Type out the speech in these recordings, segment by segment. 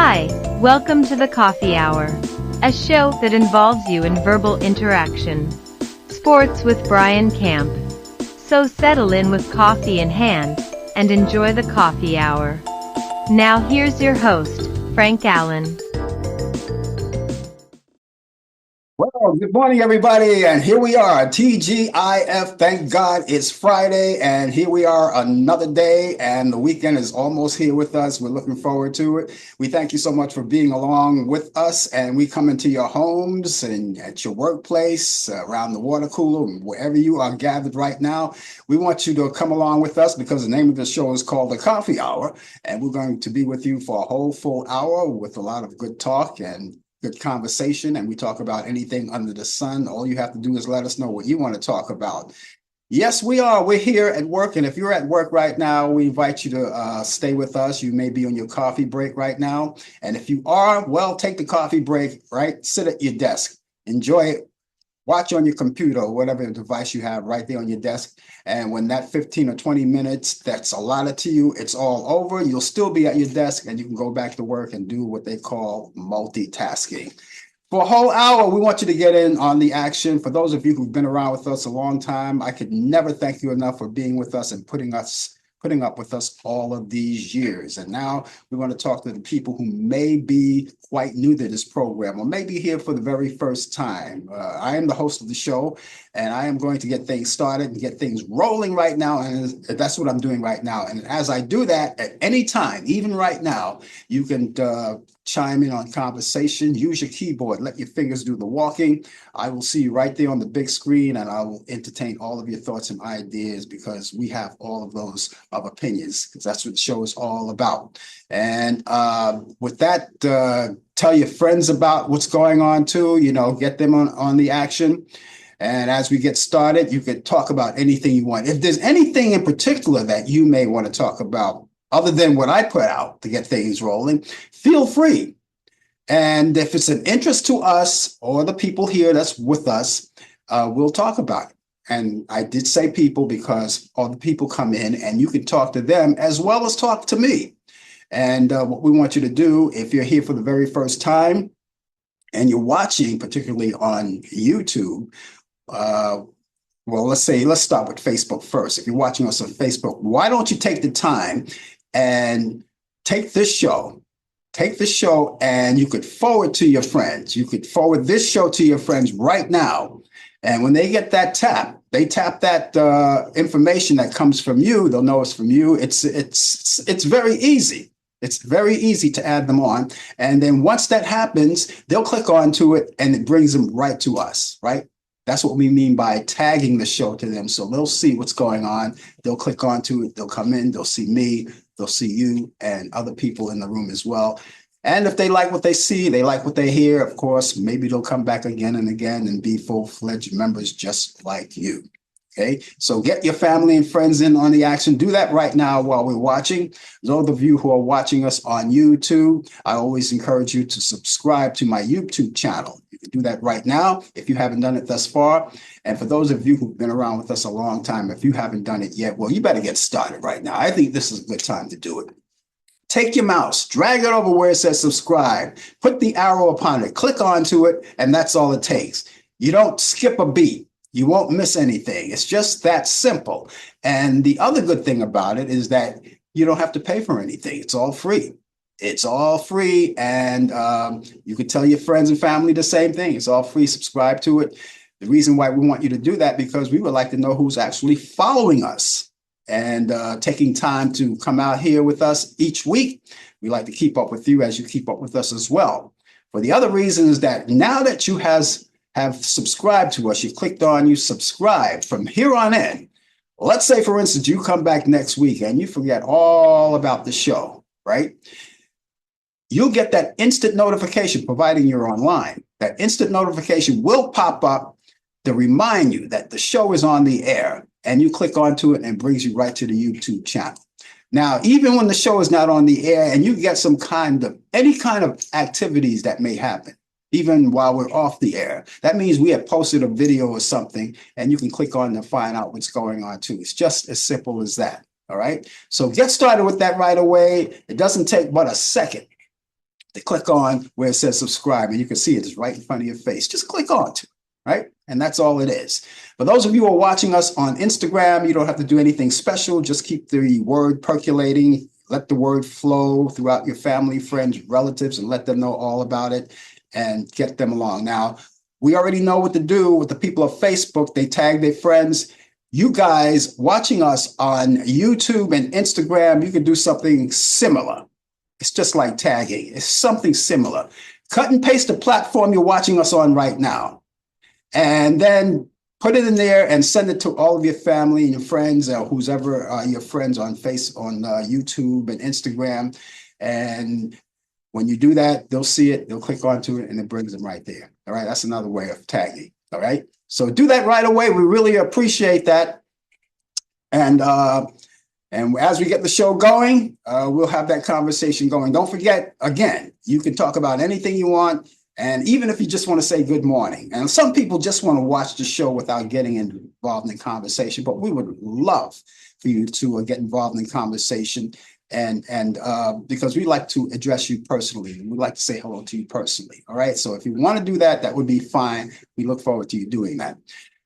Hi, welcome to the Coffee Hour, a show that involves you in verbal interaction. Sports with Brian Camp. So settle in with coffee in hand and enjoy the Coffee Hour. Now here's your host, Frank Allan. Well, good morning, everybody, and here we are, TGIF. Thank God it's Friday, and here we are another day, and the weekend is almost here with us. We're looking forward to it. We thank you so much for being along with us, and we come into your homes and at your workplace, around the water cooler, wherever you are gathered right now. We want you to come along with us because the name of the show is called The Coffee Hour, and we're going to be with you for a whole full hour with a lot of good talk and good conversation, and we talk about anything under the sun. All you have to do is let us know what you want to talk about. Yes, we are. We're here at work, and if you're at work right now, we invite you to stay with us. You may be on your coffee break right now, and if you are, well, take the coffee break, right? Sit at your desk, enjoy it. Watch on your computer or whatever device you have right there on your desk. And when that 15 or 20 minutes that's allotted to you, it's all over, you'll still be at your desk and you can go back to work and do what they call multitasking. For a whole hour, we want you to get in on the action. For those of you who've been around with us a long time, I could never thank you enough for being with us and putting up with us all of these years. And now we want to talk to the people who may be quite new to this program or may be here for the very first time. I am the host of the show, and I am going to get things started and get things rolling right now. And that's what I'm doing right now. And as I do that, at any time, even right now, you can chime in on conversation, use your keyboard, let your fingers do the walking. I will see you right there on the big screen, and I will entertain all of your thoughts and ideas because we have all of those of opinions, because that's what the show is all about. And with that, tell your friends about what's going on too, get them on the action. And as we get started, you can talk about anything you want. If there's anything in particular that you may want to talk about, other than what I put out to get things rolling, feel free. And if it's an interest to us or the people here that's with us, we'll talk about it. And I did say people because all the people come in and you can talk to them as well as talk to me. And what we want you to do, if you're here for the very first time and you're watching, particularly on YouTube, well, let's start with Facebook first. If you're watching us on Facebook, why don't you take the time and take this show and you could forward to your friends. You could forward this show to your friends right now. And when they get that they tap that information that comes from you. They'll know it's from you. It's very easy. It's very easy to add them on. And then once that happens, they'll click onto it and it brings them right to us, right? That's what we mean by tagging the show to them. So they'll see what's going on. They'll click onto it. They'll come in. They'll see me. They'll see you and other people in the room as well. And if they like what they see, they like what they hear, of course, maybe they'll come back again and again and be full-fledged members just like you. Okay, so get your family and friends in on the action. Do that right now while we're watching. Those of you who are watching us on YouTube, I always encourage you to subscribe to my YouTube channel. You can do that right now if you haven't done it thus far. And for those of you who've been around with us a long time, if you haven't done it yet, well, you better get started right now. I think this is a good time to do it. Take your mouse, drag it over where it says subscribe, put the arrow upon it, click onto it, and that's all it takes. You don't skip a beat. You won't miss anything. It's just that simple. And the other good thing about it is that you don't have to pay for anything. It's all free. It's all free. And you can tell your friends and family the same thing. It's all free. Subscribe to it. The reason why we want you to do that, because we would like to know who's actually following us and taking time to come out here with us each week. We like to keep up with you as you keep up with us as well. For the other reason is that now that you have subscribed to us, you clicked on, you subscribe from here on in. Let's say, for instance, you come back next week and you forget all about the show, right? You'll get that instant notification, providing you're online. That instant notification will pop up to remind you that the show is on the air, and you click onto it and it brings you right to the YouTube channel. Now, even when the show is not on the air and you get any kind of activities that may happen, even while we're off the air, that means we have posted a video or something and you can click on to find out what's going on too. It's just as simple as that. All right. So get started with that right away. It doesn't take but a second. to click on where it says subscribe, and you can see it is right in front of your face. Just click on it, right? And that's all it is. For those of you who are watching us on Instagram, you don't have to do anything special. Just keep the word percolating. Let the word flow throughout your family, friends, relatives, and let them know all about it and get them along. Now, we already know what to do with the people of Facebook. They tag their friends. You guys watching us on YouTube and Instagram, you can do something similar. It's just like tagging. It's something similar. Cut and paste the platform you're watching us on right now, and then put it in there and send it to all of your family and your friends, or who's ever your friends on YouTube and Instagram. And when you do that, they'll see it, they'll click onto it, and it brings them right there. All right, that's another way of tagging. All right, so do that right away. We really appreciate that. And as we get the show going, we'll have that conversation going. Don't forget, again, you can talk about anything you want. And even if you just want to say good morning, and some people just want to watch the show without getting involved in conversation, but we would love for you to get involved in conversation, and because we like to address you personally, and we'd like to say hello to you personally. All right. So if you want to do that, that would be fine. We look forward to you doing that.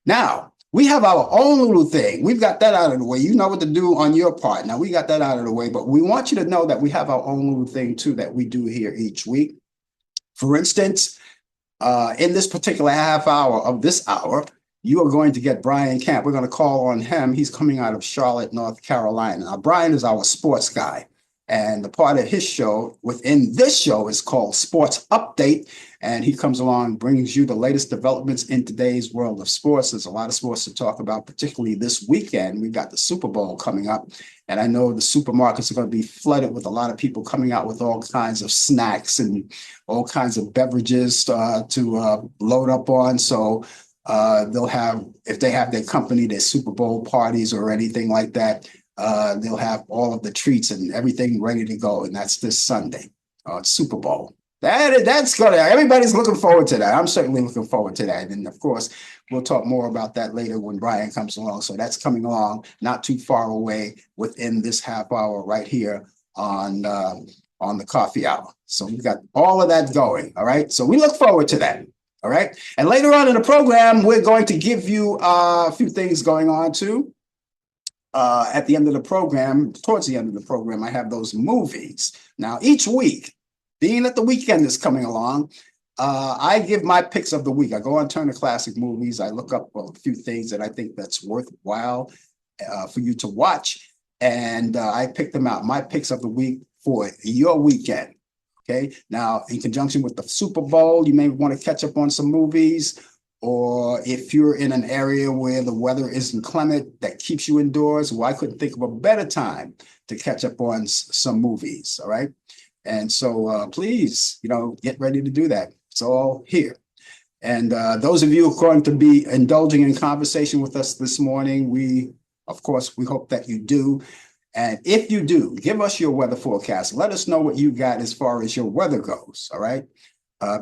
Now, we have our own little thing. We've got that out of the way. You know what to do on your part. Now, we got that out of the way, but we want you to know that we have our own little thing too that we do here each week. For instance, in this particular half hour of this hour, you are going to get Brian Camp. We're going to call on him. He's coming out of Charlotte, North Carolina. Now, Brian is our sports guy. And the part of his show within this show is called Sports Update. And he comes along, brings you the latest developments in today's world of sports. There's a lot of sports to talk about, particularly this weekend. We've got the Super Bowl coming up. And I know the supermarkets are going to be flooded with a lot of people coming out with all kinds of snacks and all kinds of beverages to load up on. So they'll have, if they have their company, their Super Bowl parties or anything like that, they'll have all of the treats and everything ready to go. And that's this Sunday, Super Bowl. That's good. Everybody's looking forward to that. I'm certainly looking forward to that. And of course, we'll talk more about that later when Brian comes along. So that's coming along not too far away within this half hour right here on the coffee hour. So we've got all of that going. All right. So we look forward to that. All right. And later on in the program, we're going to give you a few things going on too. At the end of the program, towards the end of the program, I have those movies. Now, each week, being that the weekend is coming along, I give my picks of the week. I go on Turner Classic Movies. I look up a few things that I think that's worthwhile for you to watch. And I pick them out, my picks of the week for your weekend. Okay. Now, in conjunction with the Super Bowl, you may want to catch up on some movies. Or if you're in an area where the weather is inclement that keeps you indoors, well, I couldn't think of a better time to catch up on some movies. All right. And so please, get ready to do that. It's all here. And those of you who are going to be indulging in conversation with us this morning, we hope that you do. And if you do, give us your weather forecast. Let us know what you got as far as your weather goes. All right.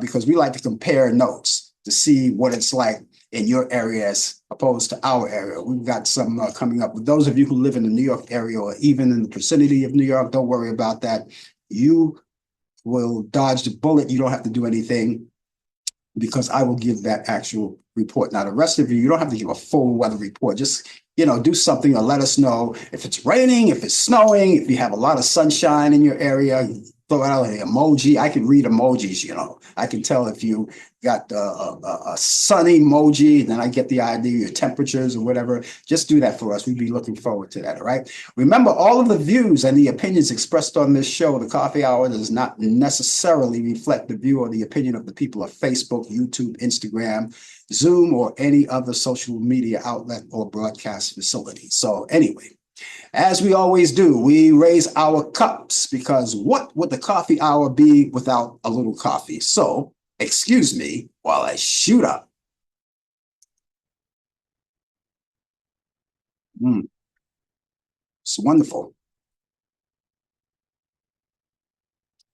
Because we like to compare notes to see what it's like in your area as opposed to our area. We've got some coming up. With those of you who live in the New York area or even in the vicinity of New York, don't worry about that. You will dodge the bullet. You don't have to do anything because I will give that actual report. Now, the rest of you, you don't have to give a full weather report. Just, do something or let us know if it's raining, if it's snowing, if you have a lot of sunshine in your area. Throw out an emoji. I can read emojis, I can tell if you got a sunny emoji, then I get the idea, your temperatures or whatever. Just do that for us. We'd be looking forward to that, all right? Remember, all of the views and the opinions expressed on this show, the Coffee Hour, does not necessarily reflect the view or the opinion of the people of Facebook, YouTube, Instagram, Zoom, or any other social media outlet or broadcast facility. So anyway, as we always do, we raise our cups because what would the coffee hour be without a little coffee? So, excuse me while I shoot up. It's wonderful.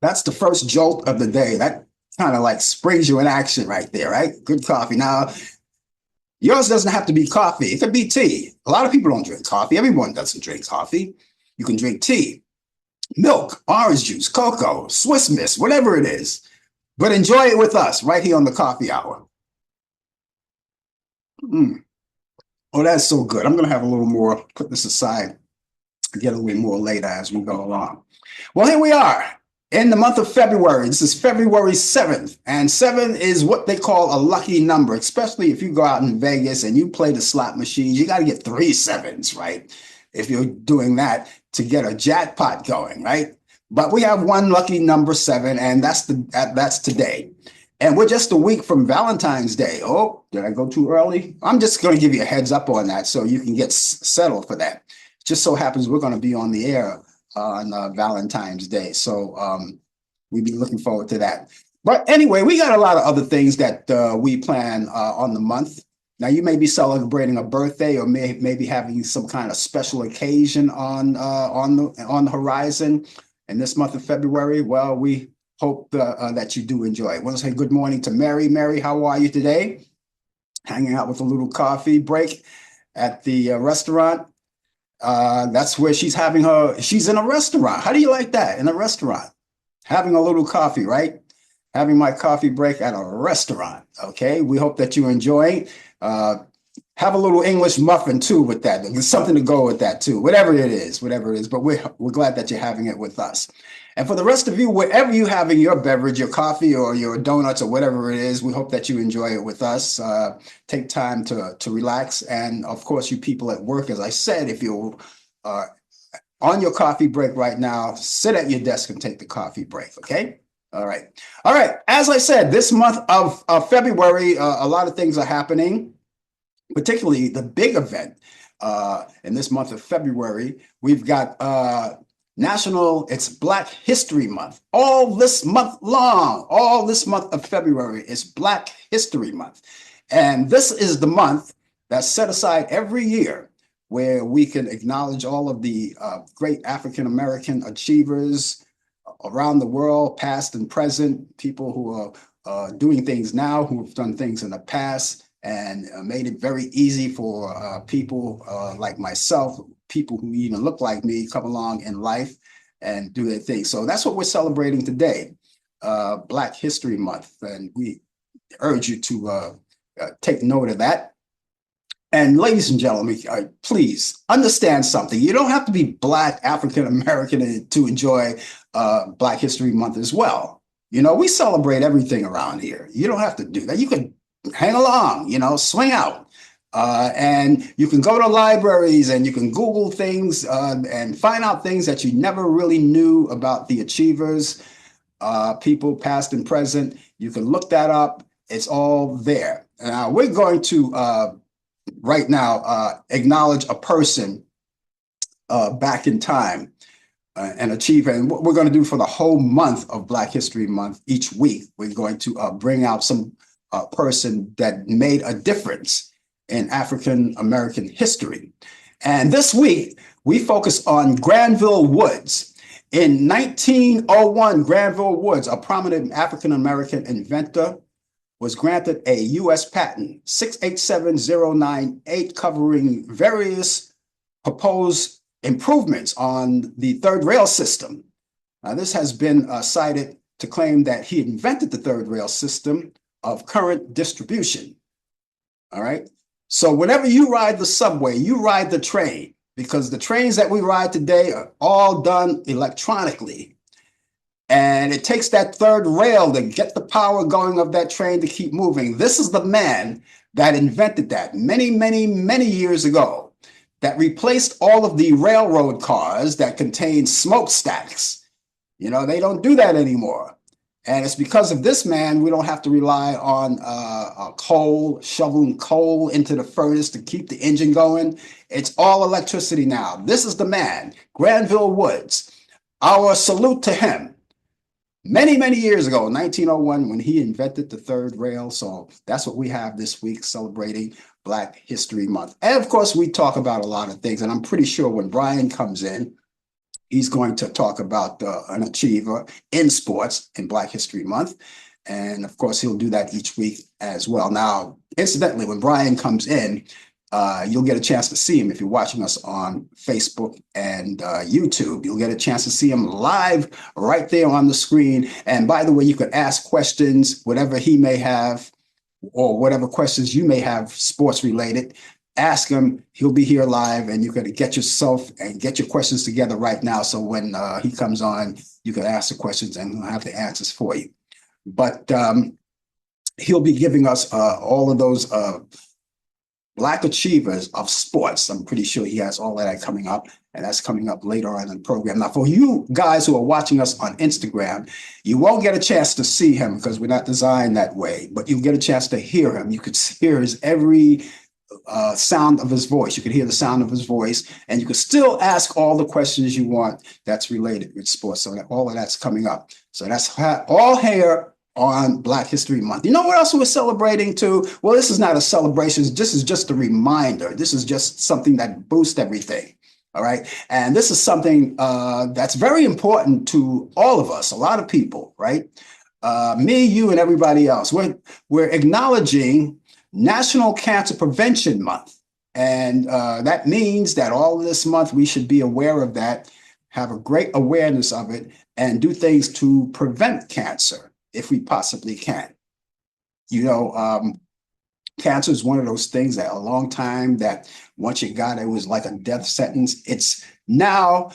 That's the first jolt of the day. That kind of like springs you in action right there, right? Good coffee. Now, yours doesn't have to be coffee. It could be tea. A lot of people don't drink coffee. Everyone doesn't drink coffee. You can drink tea. milk, orange juice, cocoa, Swiss Miss, whatever it is. But enjoy it with us right here on the coffee hour. Mm. Oh, that's so good. I'm going to have a little more, put this aside, get a little more later as we go along. Well, here we are in the month of February. This is February 7th, and 7 is what they call a lucky number, especially if you go out in Vegas and you play the slot machines. You got to get 3 sevens, right? If you're doing that to get a jackpot going, right? But we have one lucky number 7, and that's today. And we're just a week from Valentine's Day. Oh, did I go too early? I'm just going to give you a heads up on that so you can get settled for that. Just so happens we're going to be on the air on Valentine's Day. So we'll be looking forward to that. But anyway, we got a lot of other things that we plan on the month. Now, you may be celebrating a birthday or maybe having some kind of special occasion on the horizon in this month of February. Well, we hope that you do enjoy. I want to say good morning to Mary. Mary, how are you today? Hanging out with a little coffee break at the restaurant. That's where she's in a restaurant. How do you like that? In a restaurant, having a little coffee, right? Having my coffee break at a restaurant. Okay. We hope that you enjoy. Have a little English muffin too with that. There's something to go with that too. Whatever it is. But we're glad that you're having it with us. And for the rest of you, wherever you're having your beverage, your coffee or your donuts or whatever it is, we hope that you enjoy it with us. Take time to relax. And of course, you people at work, as I said, if you're on your coffee break right now, sit at your desk and take the coffee break. Okay. All right. All right. As I said, this month of February, a lot of things are happening, particularly the big event in this month of February. We've got it's Black History Month. All this month of February is Black History Month. And this is the month that's set aside every year where we can acknowledge all of the great African-American achievers around the world, past and present, people who are doing things now, who have done things in the past, and made it very easy for people like myself, people who even look like me, come along in life and do their thing. So that's what we're celebrating today, Black History Month. And we urge you to take note of that. And ladies and gentlemen, please understand something. You don't have to be Black African-American to enjoy Black History Month as well. You know, we celebrate everything around here. You don't have to do that. You can hang along, swing out. And you can go to libraries and you can Google things and find out things that you never really knew about the achievers, people past and present. You can look that up. It's all there. Now, we're going to right now acknowledge a person back in time, an achiever. And what we're going to do for the whole month of Black History Month, each week, we're going to bring out some person that made a difference in African American history. And this week, we focus on Granville Woods. In 1901, Granville Woods, a prominent African American inventor, was granted a U.S. patent 687098 covering various proposed improvements on the third rail system. This has been cited to claim that he invented the third rail system of current distribution. All right. So whenever you ride the subway, you ride the train, because the trains that we ride today are all done electronically. And it takes that third rail to get the power going of that train to keep moving. This is the man that invented that many, many, many years ago, that replaced all of the railroad cars that contained smokestacks. They don't do that anymore. And it's because of this man, we don't have to rely on shoveling coal into the furnace to keep the engine going. It's all electricity now. This is the man, Granville Woods. Our salute to him. Many, many years ago, 1901, when he invented the third rail. So that's what we have this week, celebrating Black History Month. And of course, we talk about a lot of things. And I'm pretty sure when Brian comes in, he's going to talk about an achiever in sports in Black History Month. And of course, he'll do that each week as well. Now, incidentally, when Brian comes in, you'll get a chance to see him if you're watching us on Facebook and YouTube. You'll get a chance to see him live right there on the screen. And by the way, you could ask questions, whatever he may have, or whatever questions you may have sports related. Ask him. He'll be here live, and you can get yourself and get your questions together right now. So when he comes on, you can ask the questions, and he'll have the answers for you. But he'll be giving us all of those Black achievers of sports. I'm pretty sure he has all of that coming up, and that's coming up later on in the program. Now, for you guys who are watching us on Instagram, you won't get a chance to see him because we're not designed that way, but you'll get a chance to hear him. You could hear his every sound of his voice. You could hear the sound of his voice, and you could still ask all the questions you want that's related with sports. So that all of that's coming up. So that's all here on Black History Month. You know what else we're celebrating too? Well, this is not a celebration. This is just a reminder. This is just something that boosts everything. All right. And this is something that's very important to all of us, a lot of people, right? Me, you, and everybody else. We're acknowledging National Cancer Prevention Month. And that means that all of this month we should be aware of that, have a great awareness of it, and do things to prevent cancer if we possibly can. You know, cancer is one of those things that a long time that once you got it was like a death sentence. It's now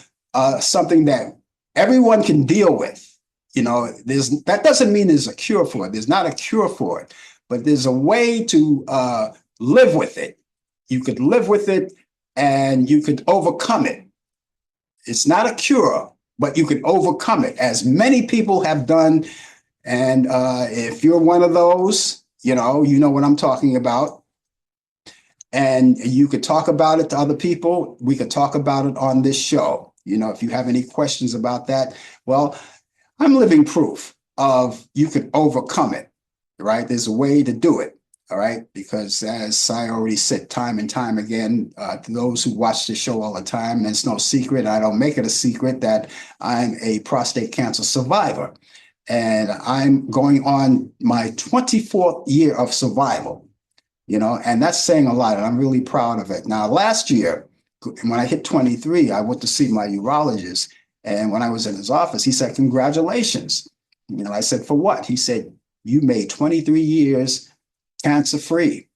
something that everyone can deal with. You know, that doesn't mean there's a cure for it. There's not a cure for it, but there's a way to live with it. You could live with it and you could overcome it. It's not a cure, but you could overcome it, as many people have done. And if you're one of those, you know what I'm talking about. And you could talk about it to other people. We could talk about it on this show. You know, if you have any questions about that, well, I'm living proof of you could overcome it, right? There's a way to do it, all right? Because as I already said time and time again, to those who watch the show all the time, and it's no secret, I don't make it a secret that I'm a prostate cancer survivor. And I'm going on my 24th year of survival, you know, and that's saying a lot. And I'm really proud of it. Now, last year, when I hit 23, I went to see my urologist. And when I was in his office, he said, "Congratulations." You know, I said, "For what?" He said, "You made 23 years cancer free."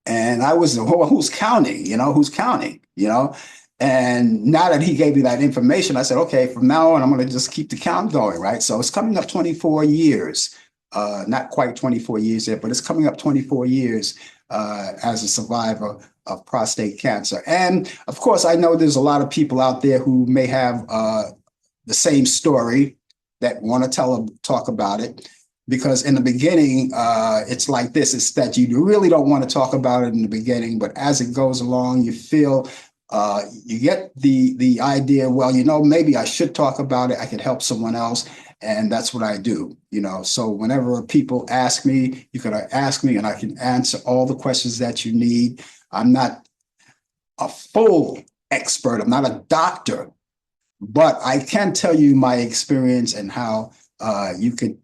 And I was, well, who's counting? You know, who's counting? You know? And now that he gave me that information, I said, okay, from now on, I'm going to just keep the count going, right? So it's coming up 24 years, not quite 24 years yet, but it's coming up 24 years as a survivor of prostate cancer. And of course, I know there's a lot of people out there who may have the same story that want to talk about it. Because in the beginning, it's like this. It's that you really don't want to talk about it in the beginning, but as it goes along, you feel you get the idea, well, you know, maybe I should talk about it. I could help someone else. And that's what I do, you know. So whenever people ask me, you can ask me and I can answer all the questions that you need. I'm not a full expert. I'm not a doctor, but I can tell you my experience and how you could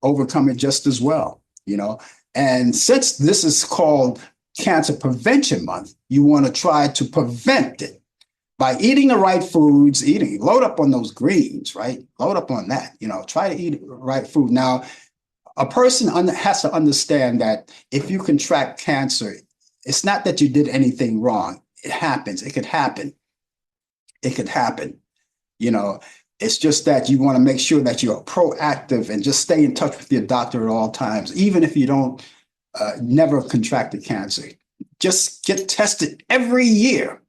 overcome it just as well, you know. And since this is called Cancer Prevention Month, you want to try to prevent it by eating the right foods, load up on those greens, right? Load up on that, you know, try to eat the right food. Now, a person has to understand that if you contract cancer, it's not that you did anything wrong. It happens. It could happen. It could happen, you know. It's just that you want to make sure that you're proactive and just stay in touch with your doctor at all times, even if you don't never contracted cancer. Just get tested every year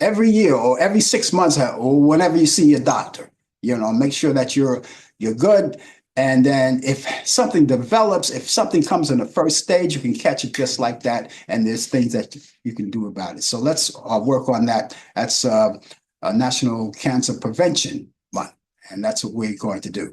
or every 6 months or whenever you see your doctor. You know, make sure that you're good. And then if something develops, if something comes in the first stage, you can catch it just like that. And there's things that you can do about it. So let's work on that. That's National Cancer Prevention Month. And that's what we're going to do.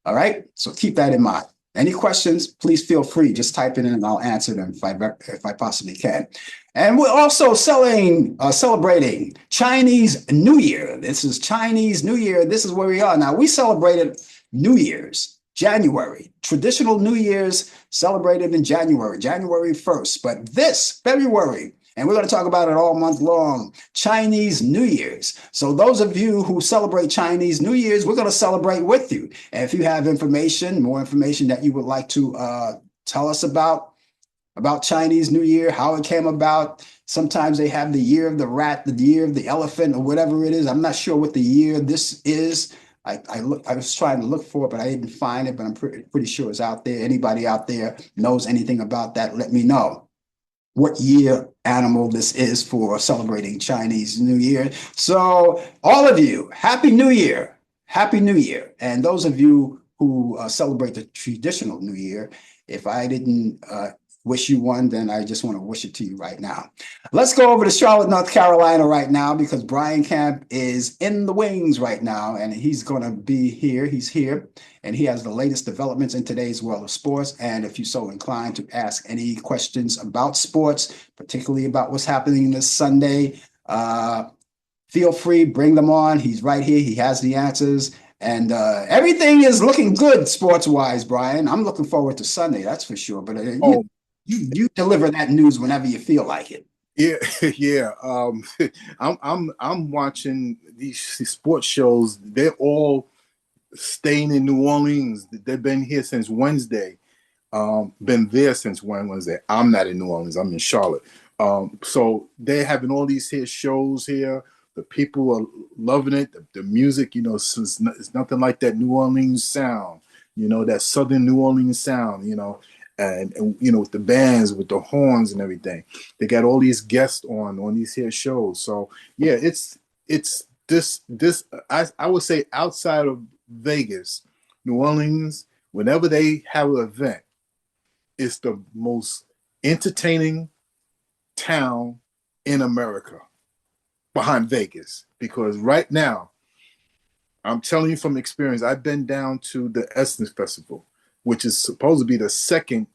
All right. So keep that in mind. Any questions, please feel free. Just type it in and I'll answer them if I possibly can. And we're also celebrating Chinese New Year. This is Chinese New Year. This is where we are. Now, we celebrated New Year's January. Traditional New Year's celebrated in January, January 1st. But this February, and we're going to talk about it all month long, Chinese New Year's. So those of you who celebrate Chinese New Year's, we're going to celebrate with you. And if you have information, more information that you would like to tell us about Chinese New Year, how it came about. Sometimes they have the year of the rat, the year of the elephant, or whatever it is. I'm not sure what the year this is. I was trying to look for it, but I didn't find it. But I'm pretty sure it's out there. Anybody out there knows anything about that? Let me know what year animal this is for celebrating Chinese New Year. So all of you, Happy New Year. Happy New Year. And those of you who celebrate the traditional New Year, if I didn't wish you one, then I just want to wish it to you right now. Let's go over to Charlotte, North Carolina right now, because Brian Camp is in the wings right now, and he's going to be here. He's here, and he has the latest developments in today's world of sports. And if you're so inclined to ask any questions about sports, particularly about what's happening this Sunday, feel free, bring them on. He's right here. He has the answers. And everything is looking good sports-wise, Brian. I'm looking forward to Sunday, that's for sure. But you deliver that news whenever you feel like it. Yeah, yeah. I'm watching these sports shows. They're all staying in New Orleans. They've been here since Wednesday. Been there since Wednesday. I'm not in New Orleans. I'm in Charlotte. So they're having all these here shows here. The people are loving it. The music, it's nothing like that New Orleans sound. That Southern New Orleans sound. And with the bands, with the horns and everything. They got all these guests on these here shows. So yeah, it's this I would say outside of Vegas, New Orleans, whenever they have an event, it's the most entertaining town in America behind Vegas. Because right now, I'm telling you from experience, I've been down to the Essence Festival, which is supposed to be the second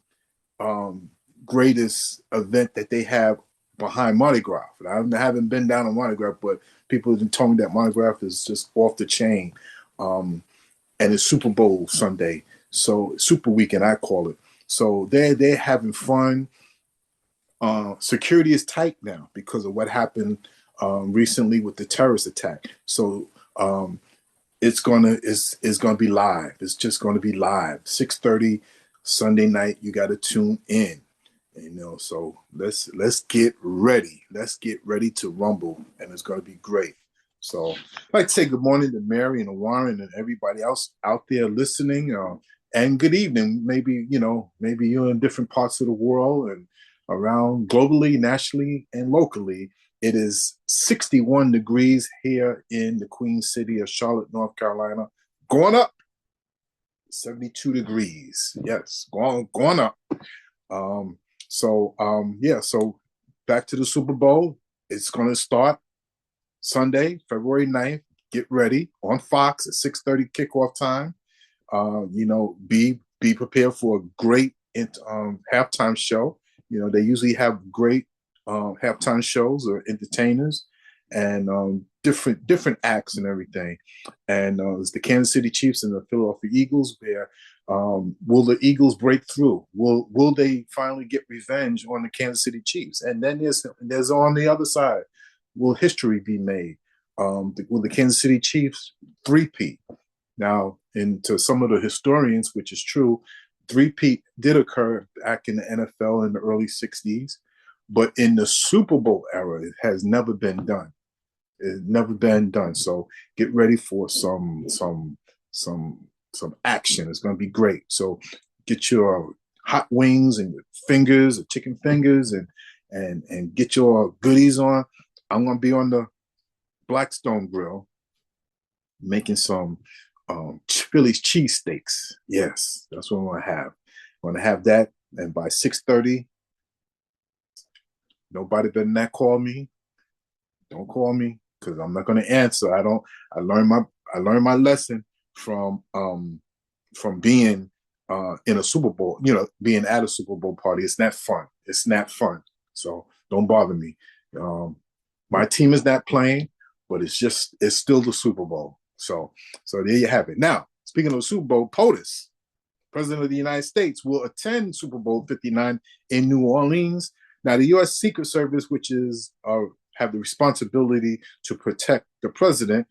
greatest event that they have behind Mardi Gras. I haven't been down on Mardi Gras, but people have told me that Mardi Gras is just off the chain. And it's Super Bowl Sunday, so Super Weekend, I call it. So they're having fun. Security is tight now because of what happened recently with the terrorist attack. So it's gonna be live. It's just gonna be live. 6:30 Sunday night. You got to tune in. So let's get ready. Let's get ready to rumble, and it's gonna be great. So I'd like to say good morning to Mary and Warren and everybody else out there listening. And good evening. Maybe you're in different parts of the world and around globally, nationally, and locally. It is 61 degrees here in the Queen City of Charlotte, North Carolina. Going up, 72 degrees. Yes, going up. So back to the Super Bowl. It's going to start Sunday, February 9th. Get ready on Fox at 6:30 kickoff time. Be prepared for a great halftime show. They usually have great halftime shows or entertainers and different acts and everything. And it's the Kansas City Chiefs and the Philadelphia Eagles. Where will the Eagles break through? Will they finally get revenge on the Kansas City Chiefs? And then there's on the other side, will history be made? Will the Kansas City Chiefs three-peat? Now, to some of the historians, which is true, three-peat did occur back in the NFL in the early 60s, but in the Super Bowl era, it has never been done. It's never been done. So get ready for some action. It's going to be great. So get your hot wings and your fingers, or chicken fingers, and get your goodies on. I'm going to be on the Blackstone Grill making some Philly's cheesesteaks. Yes, that's what I'm going to have. I'm going to have that, and by 6:30, nobody better not call me. Don't call me because I'm not going to answer. I learned my lesson from being in a Super Bowl. Being at a Super Bowl party. It's not fun. It's not fun. So don't bother me. My team is not playing, but it's still the Super Bowl. So there you have it. Now, speaking of the Super Bowl, POTUS. President of the United States, will attend Super Bowl 59 in New Orleans. Now, the U.S. Secret Service, which is have the responsibility to protect the president,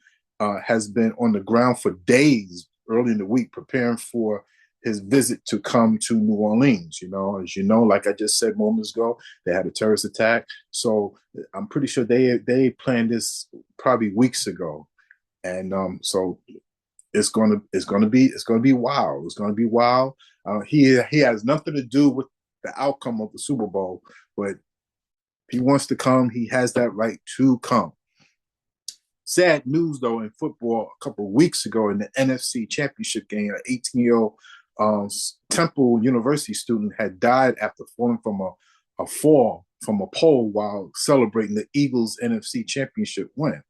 has been on the ground for days early in the week preparing for his visit to come to New Orleans. As you know, like I just said moments ago, they had a terrorist attack. So I'm pretty sure they planned this probably weeks ago, and so it's gonna be wild. It's gonna be wild. He has nothing to do with the outcome of the Super Bowl, but if he wants to come, he has that right to come. Sad news, though, in football, a couple of weeks ago in the NFC Championship game, an 18-year-old Temple University student had died after falling from a fall from a pole while celebrating the Eagles' NFC Championship win.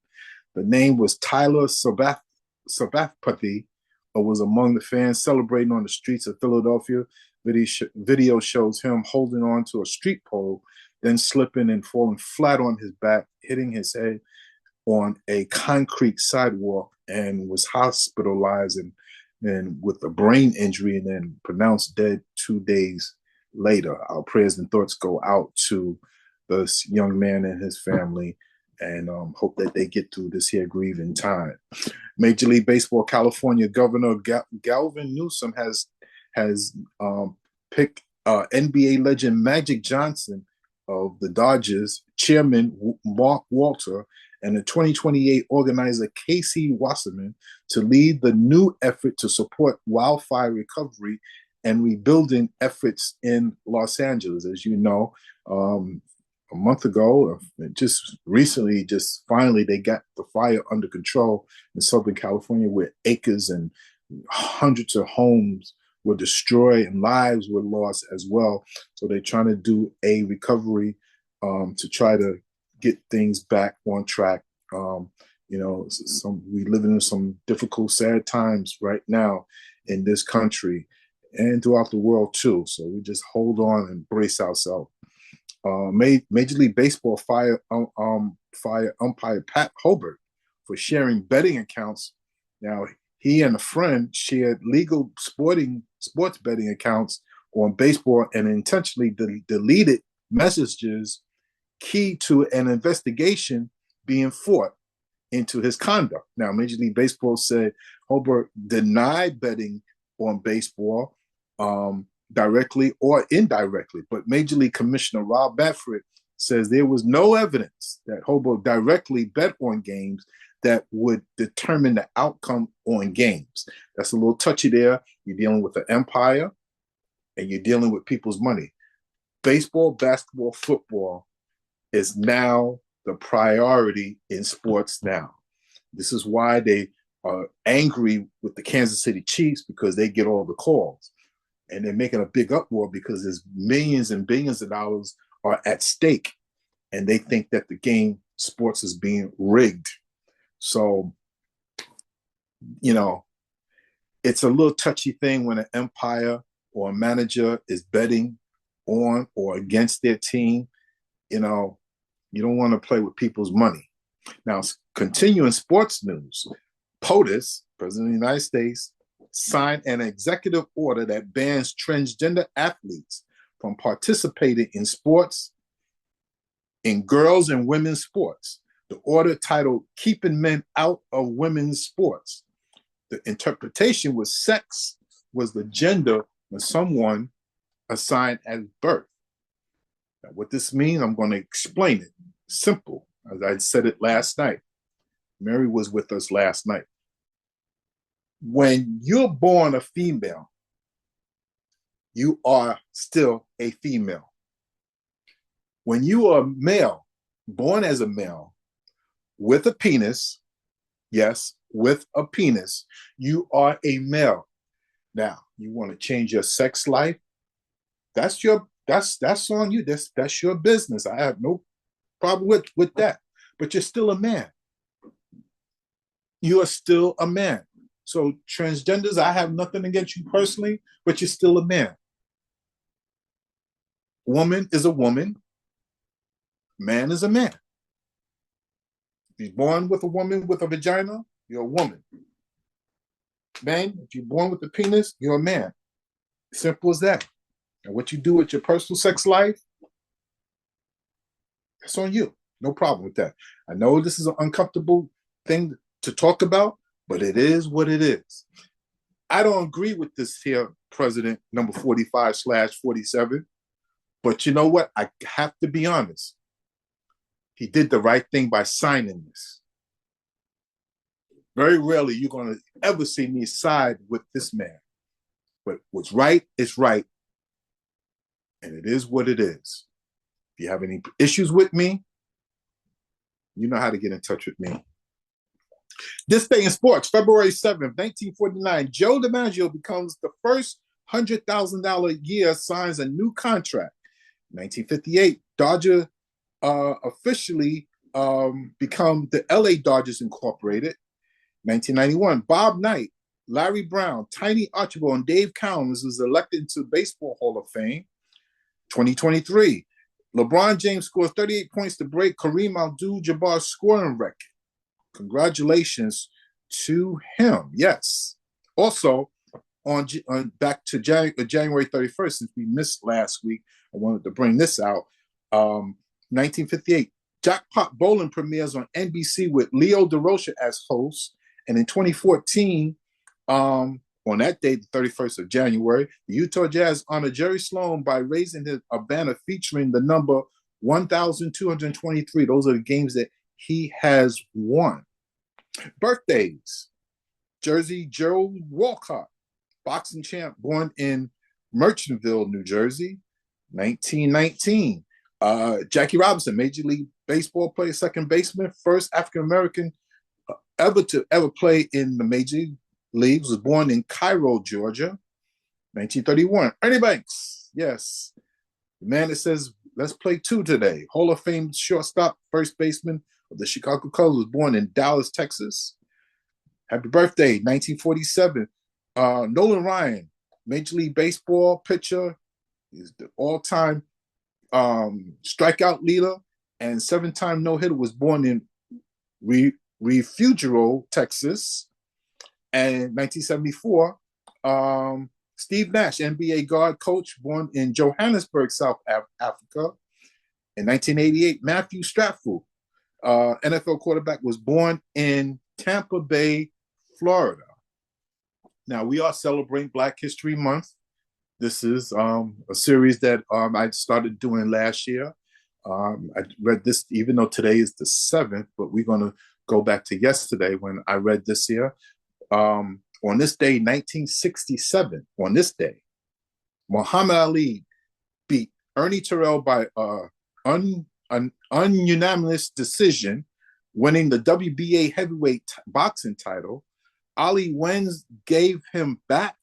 The name was Tyler Sabathpathy, was among the fans celebrating on the streets of Philadelphia. Video shows him holding on to a street pole, then slipping and falling flat on his back, hitting his head on a concrete sidewalk, and was hospitalized and with a brain injury, and then pronounced dead 2 days later. Our prayers and thoughts go out to this young man and his family, and hope that they get through this here grieving time. Major League Baseball California Governor Gavin Newsom has picked NBA legend Magic Johnson of the Dodgers, Chairman Mark Walter, and the 2028 organizer Casey Wasserman to lead the new effort to support wildfire recovery and rebuilding efforts in Los Angeles. As you know, a month ago, just recently, just finally, they got the fire under control in Southern California, where acres and hundreds of homes were destroyed and lives were lost as well. So they're trying to do a recovery to try to get things back on track. We living in some difficult, sad times right now in this country and throughout the world too. So we just hold on and brace ourselves. Major League Baseball fire umpire Pat Hobart for sharing betting accounts. Now, he and a friend shared legal sports betting accounts on baseball and intentionally deleted messages key to an investigation being fought into his conduct. Now, Major League Baseball said Hobart denied betting on baseball directly or indirectly, but Major League Commissioner Rob Manfred says there was no evidence that Hobart directly bet on games that would determine the outcome on games. That's a little touchy there. You're dealing with an empire and you're dealing with people's money. Baseball, basketball, football is now the priority in sports now. This is why they are angry with the Kansas City Chiefs, because they get all the calls. And they're making a big uproar because there's millions and billions of dollars are at stake. And they think that the game sports is being rigged. So, it's a little touchy thing when an empire or a manager is betting on or against their team. You don't want to play with people's money. Now, continuing sports news, POTUS, President of the United States, signed an executive order that bans transgender athletes from participating in sports, in girls and women's sports. The order, titled Keeping Men Out of Women's Sports. The interpretation was sex was the gender when someone assigned at birth. Now, what this means, I'm going to explain it. Simple, as I said it last night. Mary was with us last night. When you're born a female, you are still a female. When you are male, born as a male, with a penis, yes, with a penis, you are a male. Now, you want to change your sex life? That's on you. That's your business. I have no problem with that. But you're still a man. You are still a man. So transgenders, I have nothing against you personally, but you're still a man. Woman is a woman. Man is a man. If you're born with a woman with a vagina, you're a woman. Man, if you're born with a penis, you're a man. Simple as that. And what you do with your personal sex life, that's on you. No problem with that. I know this is an uncomfortable thing to talk about, but it is what it is. I don't agree with this here president number 45/47, but you know what? I have to be honest. He did the right thing by signing this. Very rarely you're going to ever see me side with this man. But what's right is right, and it is what it is. If you have any issues with me, you know how to get in touch with me. This day in sports, February 7th, 1949, Joe DiMaggio becomes the first $100,000 a year, signs a new contract. 1958, Dodger officially become the LA Dodgers Incorporated. 1991, Bob Knight, Larry Brown, Tiny Archibald, and Dave Cowens was elected into the Baseball Hall of Fame. 2023, LeBron James scores 38 points to break Kareem Abdul-Jabbar's scoring record. Congratulations to him. Yes. Also, on back to January 31st, since we missed last week, I wanted to bring this out. 1958, Jackpot Bowling premieres on NBC with Leo DeRocha as host. And in 2014, on that day, the 31st of January, the Utah Jazz honored Jerry Sloan by raising a banner featuring the number 1,223. Those are the games that he has won. Birthdays. Jersey Joe Walcott, boxing champ, born in Merchantville, New Jersey, 1919. Jackie Robinson, Major League Baseball player, second baseman, first African-American ever to play in the Major Leagues, was born in Cairo, Georgia, 1931. Ernie Banks, yes, the man that says, let's play two today. Hall of Fame shortstop, first baseman of the Chicago Cubs, was born in Dallas, Texas. Happy birthday, 1947. Nolan Ryan, Major League Baseball pitcher, is the all-time strikeout leader and seven-time no-hitter, was born in Refugio, Texas. And 1974, Steve Nash, NBA guard coach, born in Johannesburg, South Africa. In 1988, Matthew Stafford, NFL quarterback, was born in Tampa Bay, Florida. Now, we are celebrating Black History Month. This is a series that I started doing last year. I read this, even though today is the 7th, but we're going to go back to yesterday when I read this here. On this day, 1967, on this day, Muhammad Ali beat Ernie Terrell by an ununanimous decision, winning the WBA heavyweight boxing title. Ali wins gave him back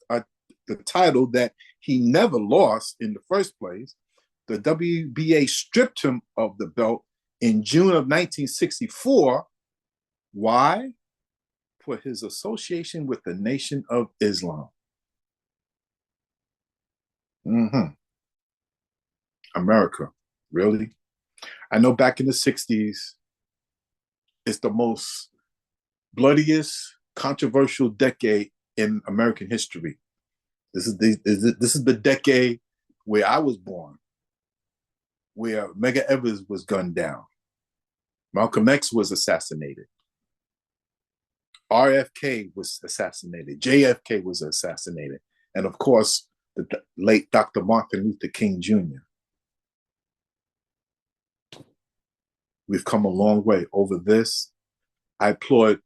the title that he never lost in the first place. The WBA stripped him of the belt in June of 1964. Why? For his association with the Nation of Islam. America, really? I know back in the 60s, it's the most bloodiest, controversial decade in American history. This is the decade where I was born, where Medgar Evers was gunned down. Malcolm X was assassinated. RFK was assassinated. JFK was assassinated. And of course, the late Dr. Martin Luther King Jr. We've come a long way over this. I applaud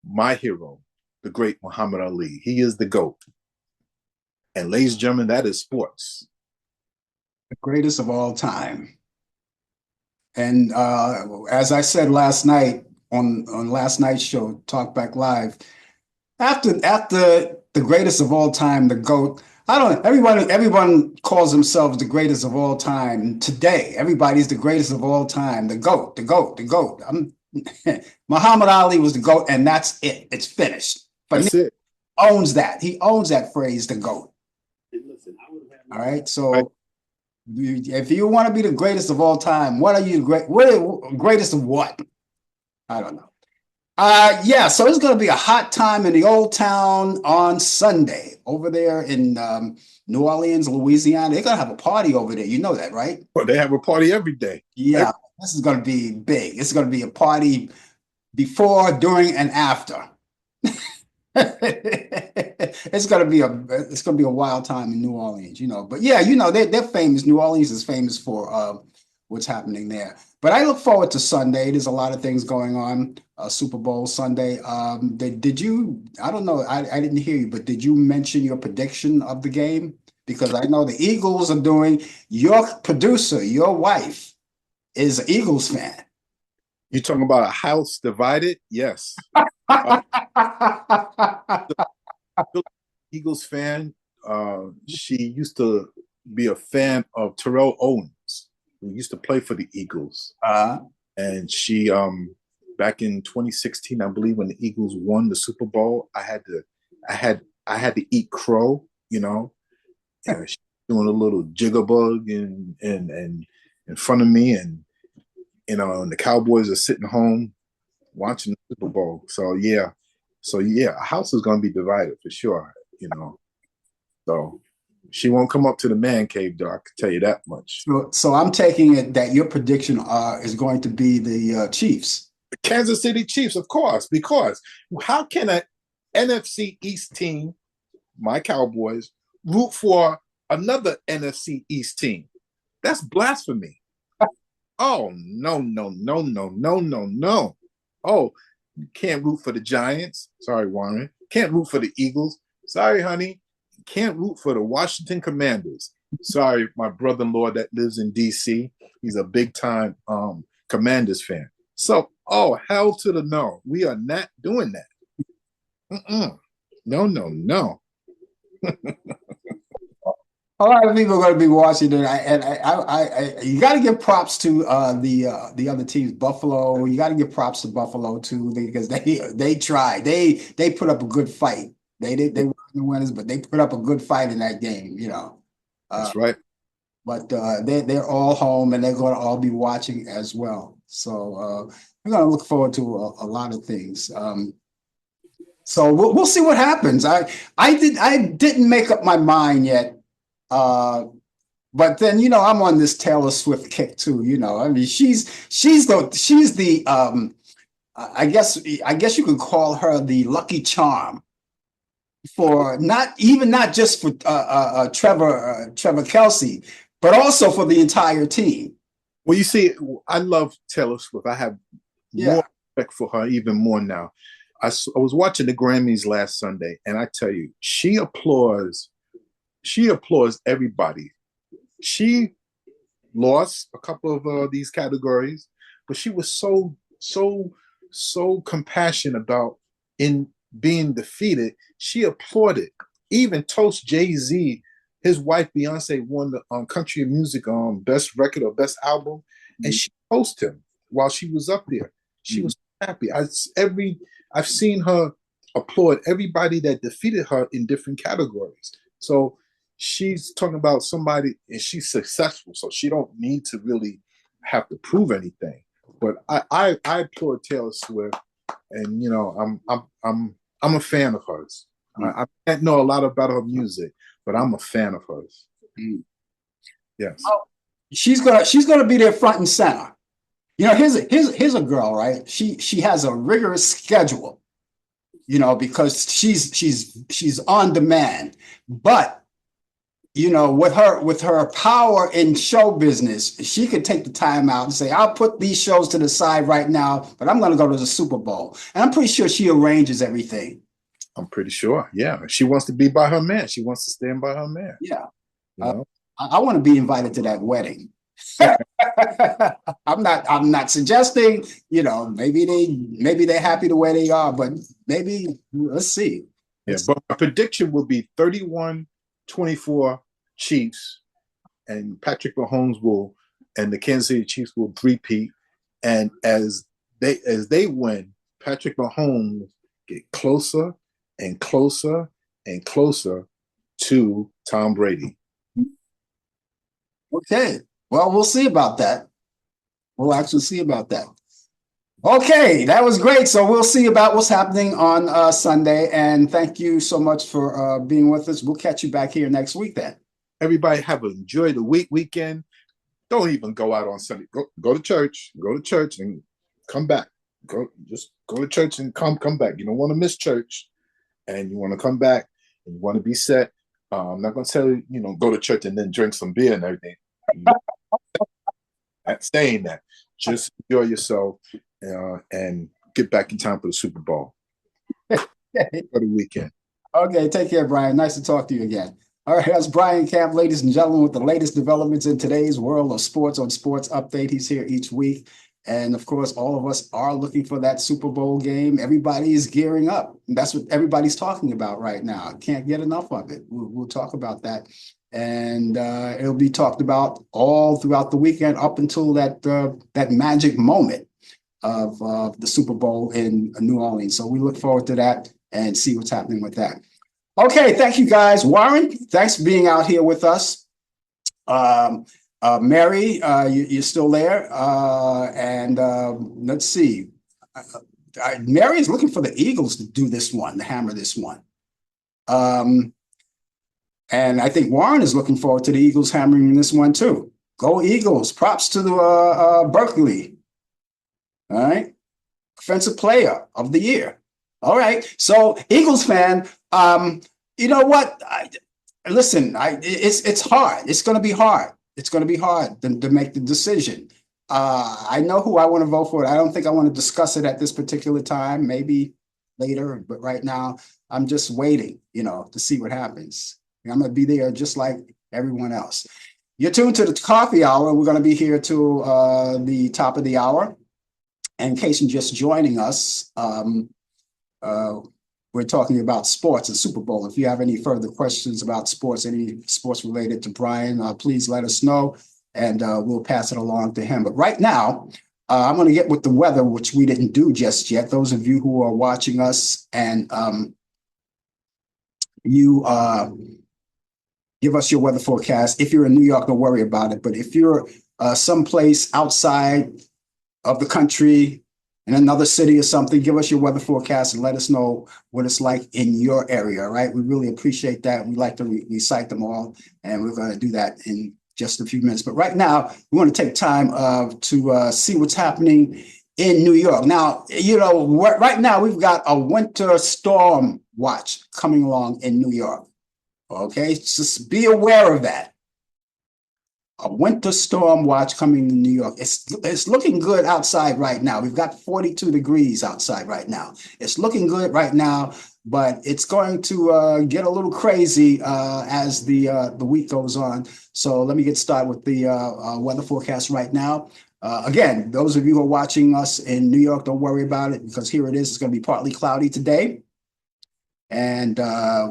my hero, the great Muhammad Ali. He is the GOAT. And ladies and gentlemen, that is sports. The greatest of all time. And as I said last night on last night's show, Talk Back Live, after the greatest of all time, the GOAT, everyone calls themselves the greatest of all time today. Everybody's the greatest of all time, the GOAT, the GOAT, the GOAT. Muhammad Ali was the GOAT, and that's it. It's finished. But that's it. Owns that. He owns that phrase, the GOAT. All right. So if you want to be the greatest of all time, what are you greatest of what? I don't know. Yeah, so it's going to be a hot time in the old town on Sunday over there in New Orleans, Louisiana. They're going to have a party over there. You know that, right? Well, they have a party every day. Yeah, this is going to be big. It's going to be a party before, during, and after. It's gonna be a wild time in New Orleans, you know. But yeah, you know, they're famous. New Orleans is famous for what's happening there. But I look forward to Sunday. There's a lot of things going on. Super Bowl Sunday. Did you? I don't know. I didn't hear you, but did you mention your prediction of the game? Because I know the Eagles are doing. Your producer, your wife, is an Eagles fan. You talking about a house divided? Yes. Eagles fan. She used to be a fan of Terrell Owens, who used to play for the Eagles. And she, back in 2016, I believe, when the Eagles won the Super Bowl, I had to eat crow, you know, and she doing a little jigglebug and in front of me, and you know, and the Cowboys are sitting home watching the Super Bowl. So yeah, a house is going to be divided for sure, you know. So she won't come up to the man cave, though. I can tell you that much. So I'm taking it that your prediction is going to be the Chiefs. The Kansas City Chiefs, of course, because how can an NFC East team, my Cowboys, root for another NFC East team? That's blasphemy. Oh, no, no, no, no, no, no, no. Oh, you can't root for the Giants. Sorry, Warren. Can't root for the Eagles. Sorry, honey. Can't root for the Washington Commanders. Sorry, my brother-in-law that lives in D.C. He's a big-time Commanders fan. So, oh, hell to the no. We are not doing that. No, no, no. A lot of people are going to be watching it, you got to give props to the other teams. Buffalo, you got to give props to Buffalo too, because they tried. They put up a good fight. They weren't the winners, but they put up a good fight in that game. You know, That's right. But they're all home, and they're going to all be watching as well. So we're going to look forward to a lot of things. So we'll see what happens. I didn't make up my mind yet. But then, you know, I'm on this Taylor Swift kick too, you know. I mean, she's the I guess you could call her the lucky charm for not just for Trevor Kelsey, but also for the entire team. Well, you see, I love Taylor Swift. I have more respect for her even more now. I was watching the Grammys last Sunday, and I tell you, she applauds everybody. She lost a couple of these categories, but she was so compassionate about in being defeated. She applauded. Even toast Jay-Z, his wife Beyonce won the country music best record or best album, and she toasted him while she was up there. She was happy. I've seen her applaud everybody that defeated her in different categories. So she's talking about somebody, and she's successful, so she don't need to really have to prove anything. But I applaud Taylor Swift, and you know, I'm a fan of hers. I can't know a lot about her music, but I'm a fan of hers. Yes, she's gonna be there front and center. You know, here's a girl, right? She has a rigorous schedule, you know, because she's on demand, but you know, with her power in show business, she could take the time out and say, I'll put these shows to the side right now, but I'm going to go to the Super Bowl. And I'm pretty sure she arranges everything. I'm pretty sure. Yeah. She wants to be by her man. She wants to stand by her man. Yeah. You know? I want to be invited to that wedding. I'm not suggesting, you know, maybe they're happy the way they are, but maybe let's see. But my prediction will be 31-24 Chiefs, and Patrick Mahomes and the Kansas City Chiefs will three-peat. And as they win, Patrick Mahomes get closer and closer and closer to Tom Brady. Okay. Well, we'll see about that. We'll actually see about that. Okay, that was great. So we'll see about what's happening on Sunday. And thank you so much for being with us. We'll catch you back here next week then. Everybody have a enjoy the weekend. Don't even go out on Sunday. Go to church. Go to church and come back. Just go to church and come back. You don't want to miss church, and you want to come back and you want to be set. I'm not going to tell you, go to church and then drink some beer and everything. Not saying that. Just enjoy yourself and get back in time for the Super Bowl for the weekend. Okay, take care, Brian. Nice to talk to you again. All right, that's Brian Camp, ladies and gentlemen, with the latest developments in today's world of sports on Sports Update. He's here each week. And of course, all of us are looking for that Super Bowl game. Everybody is gearing up. That's what everybody's talking about right now. Can't get enough of it. We'll talk about that. And it'll be talked about all throughout the weekend up until that magic moment of the Super Bowl in New Orleans. So we look forward to that and see what's happening with that. Okay, thank you guys. Warren, thanks for being out here with us. Mary, you're still there. And let's see. Mary is looking for the Eagles to do this one, to hammer this one. And I think Warren is looking forward to the Eagles hammering this one too. Go Eagles. Props to the Berkeley. All right. Offensive player of the year. All right. So Eagles fan, you know what? Listen, it's hard. It's going to be hard. It's going to be hard to make the decision. I know who I want to vote for. I don't think I want to discuss it at this particular time, maybe later. But right now, I'm just waiting, to see what happens. I'm going to be there just like everyone else. You're tuned to the coffee hour. We're going to be here till the top of the hour. And in case you're just joining us, we're talking about sports and Super Bowl. If you have any further questions about sports, any sports related to Brian, please let us know and we'll pass it along to him. But right now, I'm going to get with the weather, which we didn't do just yet. Those of you who are watching us and you give us your weather forecast. If you're in New York, don't worry about it. But if you're someplace outside of the country, in another city or something, give us your weather forecast and let us know what it's like in your area, right? We really appreciate that. We like to recite them all, and we're going to do that in just a few minutes. But right now, we want to take time to see what's happening in New York. Now, right now we've got a winter storm watch coming along in New York. Okay, just be aware of that. A winter storm watch coming to New York. It's looking good outside right now. We've got 42 degrees outside right now. It's looking good right now, but it's going to get a little crazy as the week goes on. So let me get started with the weather forecast right now. Again, those of you who are watching us in New York, don't worry about it because here it is. It's going to be partly cloudy today. And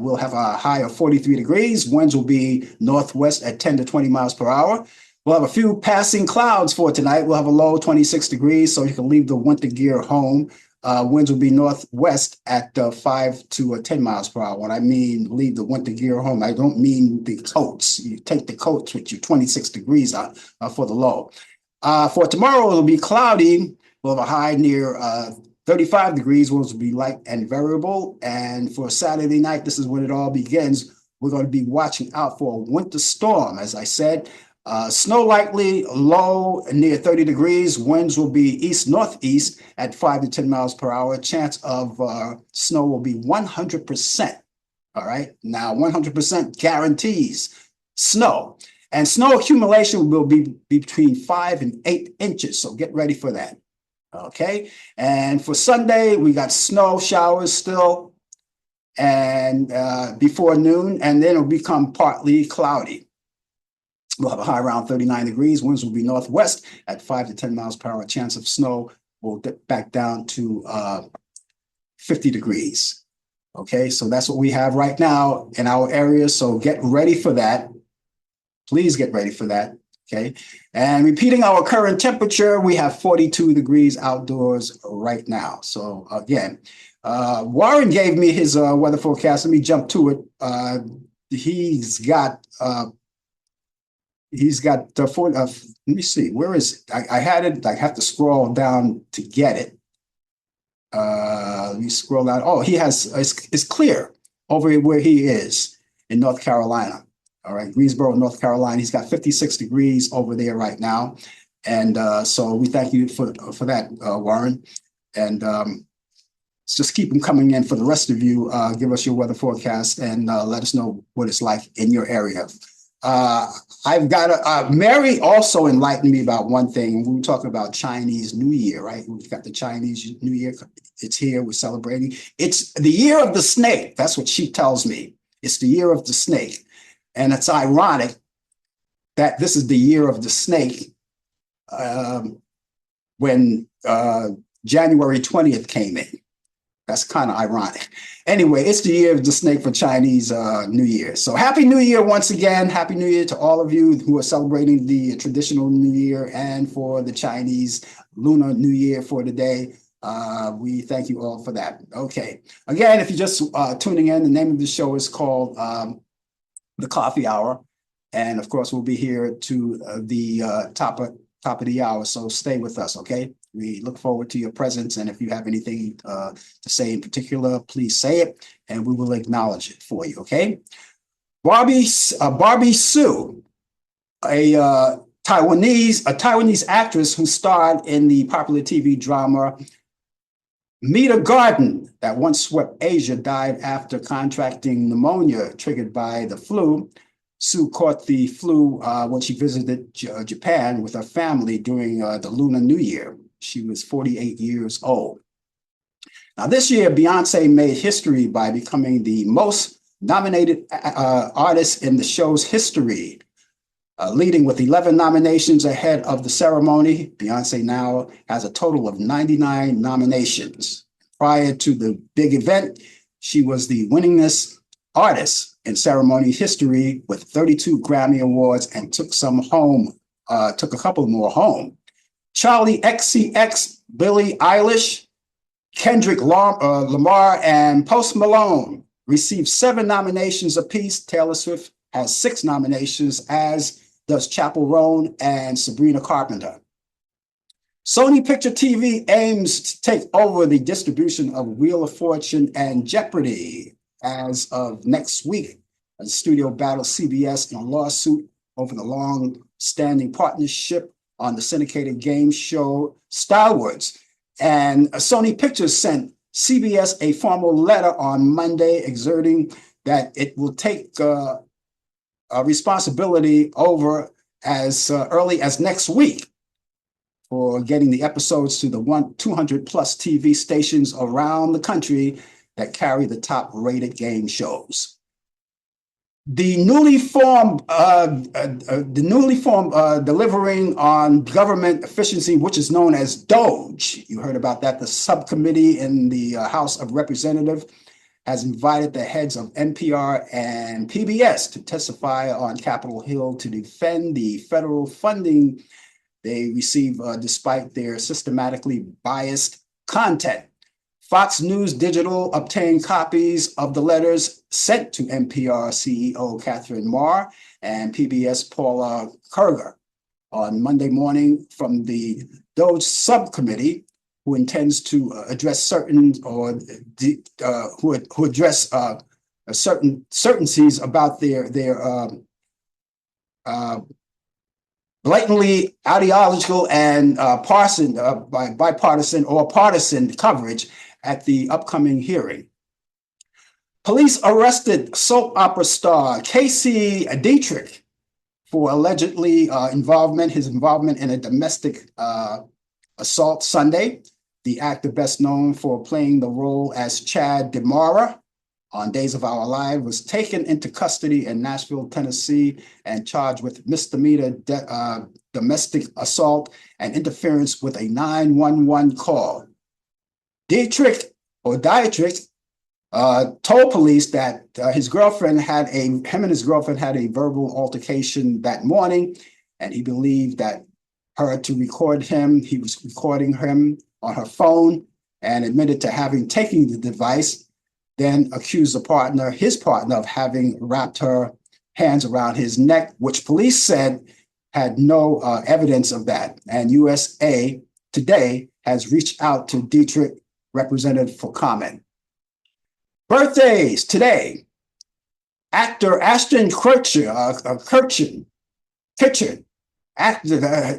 we'll have a high of 43 degrees. Winds will be northwest at 10 to 20 miles per hour. We'll have a few passing clouds for tonight. We'll have a low 26 degrees, so you can leave the winter gear home. Winds will be northwest at 5 to 10 miles per hour. When I mean leave the winter gear home, I don't mean the coats. You take the coats with you, 26 degrees for the low. For tomorrow, it'll be cloudy. We'll have a high near 35 degrees, winds will be light and variable. And for Saturday night, this is when it all begins. We're going to be watching out for a winter storm, as I said. Snow likely, low near 30 degrees. Winds will be east-northeast at 5 to 10 miles per hour. Chance of snow will be 100%. All right. Now, 100% guarantees snow. And snow accumulation will be between 5 and 8 inches. So get ready for that. Okay, and for Sunday, we got snow showers still and before noon, and then it'll become partly cloudy. We'll have a high around 39 degrees. Winds will be northwest at 5 to 10 miles per hour. Chance of snow will dip back down to 50 degrees. Okay, so that's what we have right now in our area. So get ready for that. Please get ready for that. Okay, and repeating our current temperature, we have 42 degrees outdoors right now. So again, Warren gave me his weather forecast. Let me jump to it. He's got let me see, where is it? I had it. I have to scroll down to get it. Let me scroll down. Oh, he has, it's clear over where he is in North Carolina. All right, Greensboro, North Carolina. He's got 56 degrees over there right now. And so we thank you for that, Warren. And just keep them coming in. For the rest of you, give us your weather forecast and let us know what it's like in your area. I've got Mary also enlightened me about one thing. We were talking about Chinese New Year, right? We've got the Chinese New Year. It's here. We're celebrating. It's the year of the snake. That's what she tells me. It's the year of the snake. And it's ironic that this is the year of the snake when January 20th came in. That's kind of ironic. Anyway, it's the year of the snake for Chinese New Year. So Happy New Year once again. Happy New Year to all of you who are celebrating the traditional New Year and for the Chinese Lunar New Year for today. We thank you all for that. Okay. Again, if you're just tuning in, the name of the show is called The Coffee Hour. And of course, we'll be here to the top of the hour. So stay with us, okay? We look forward to your presence. And if you have anything to say in particular, please say it and we will acknowledge it for you, okay? Barbie Sue, a Taiwanese actress who starred in the popular TV drama Meet a Garden that once swept Asia, died after contracting pneumonia triggered by the flu. Sue caught the flu when she visited Japan with her family during the Lunar New Year. She was 48 years old. Now, this year, Beyonce made history by becoming the most nominated artist in the show's history, leading with 11 nominations ahead of the ceremony. Beyonce now has a total of 99 nominations. Prior to the big event, she was the winningest artist in ceremony history with 32 Grammy Awards and took a couple more home. Charlie XCX, Billie Eilish, Kendrick Lamar, and Post Malone received 7 nominations apiece. Taylor Swift has 6 nominations, as does Chappell Roan and Sabrina Carpenter. Sony Picture TV aims to take over the distribution of Wheel of Fortune and Jeopardy as of next week. The studio battles CBS in a lawsuit over the long-standing partnership on the syndicated game show Star Wars. And Sony Pictures sent CBS a formal letter on Monday exerting that it will take responsibility over as early as next week for getting the episodes to the 200 plus TV stations around the country that carry the top rated game shows. The newly formed delivering on government efficiency, which is known as DOGE. You heard about that. The subcommittee in the House of Representatives has invited the heads of NPR and PBS to testify on Capitol Hill to defend the federal funding they receive despite their systematically biased content. Fox News Digital obtained copies of the letters sent to NPR CEO Catherine Marr and PBS Paula Kurger on Monday morning from the DOGE subcommittee, who intends to address certainties about their blatantly ideological and bipartisan or partisan coverage at the upcoming hearing. Police arrested soap opera star Casey Dietrich for allegedly his involvement in a domestic assault Sunday. The actor, best known for playing the role as Chad DeMara on Days of Our Lives, was taken into custody in Nashville, Tennessee, and charged with misdemeanor domestic assault and interference with a 911 call. Dietrich told police that him and his girlfriend had a verbal altercation that morning, and he believed that her to record him. He was recording him on her phone and admitted to having taken the device, then accused his partner of having wrapped her hands around his neck, which police said had no evidence of that. And USA Today has reached out to Dietrich represented for comment. Birthdays today. Actor Ashton Kutcher,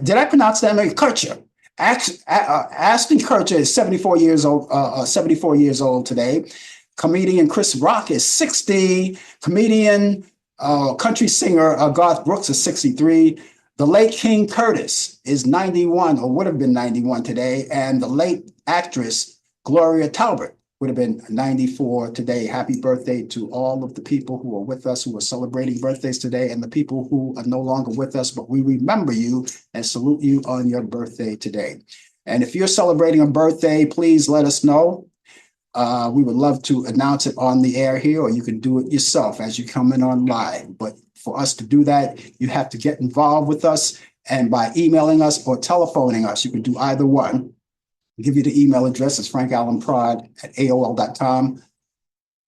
did I pronounce that right? Kutcher. Ashton Kutcher is 74 years old. 74 years old today. Comedian Chris Rock is 60. Comedian, country singer Garth Brooks is 63. The late King Curtis is 91, or would have been 91 today, and the late actress Gloria Talbot would have been 94 today. Happy birthday to all of the people who are with us, who are celebrating birthdays today, and the people who are no longer with us, but we remember you and salute you on your birthday today. And if you're celebrating a birthday, please let us know. We would love to announce it on the air here, or you can do it yourself as you come in on live. But for us to do that, you have to get involved with us, and by emailing us or telephoning us. You can do either one. I'll give you the email address. It's frankallanprod@aol.com.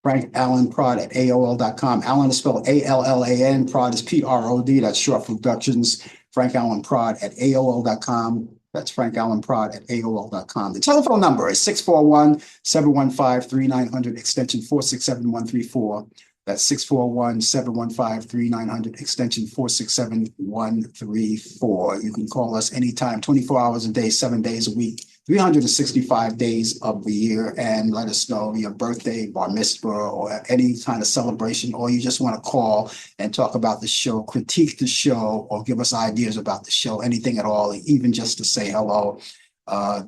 frankallanprod@aol.com. Allan is spelled Allan. Prod is PROD. That's short for Productions. frankallanprod@aol.com. That's frankallanprod@aol.com. The telephone number is 641-715-3900, extension 467-134. That's 641-715-3900, extension 467-134. You can call us anytime, 24 hours a day, 7 days a week, 365 days of the year, and let us know your birthday, bar mitzvah, or any kind of celebration, or you just want to call and talk about the show, critique the show, or give us ideas about the show, anything at all, even just to say hello.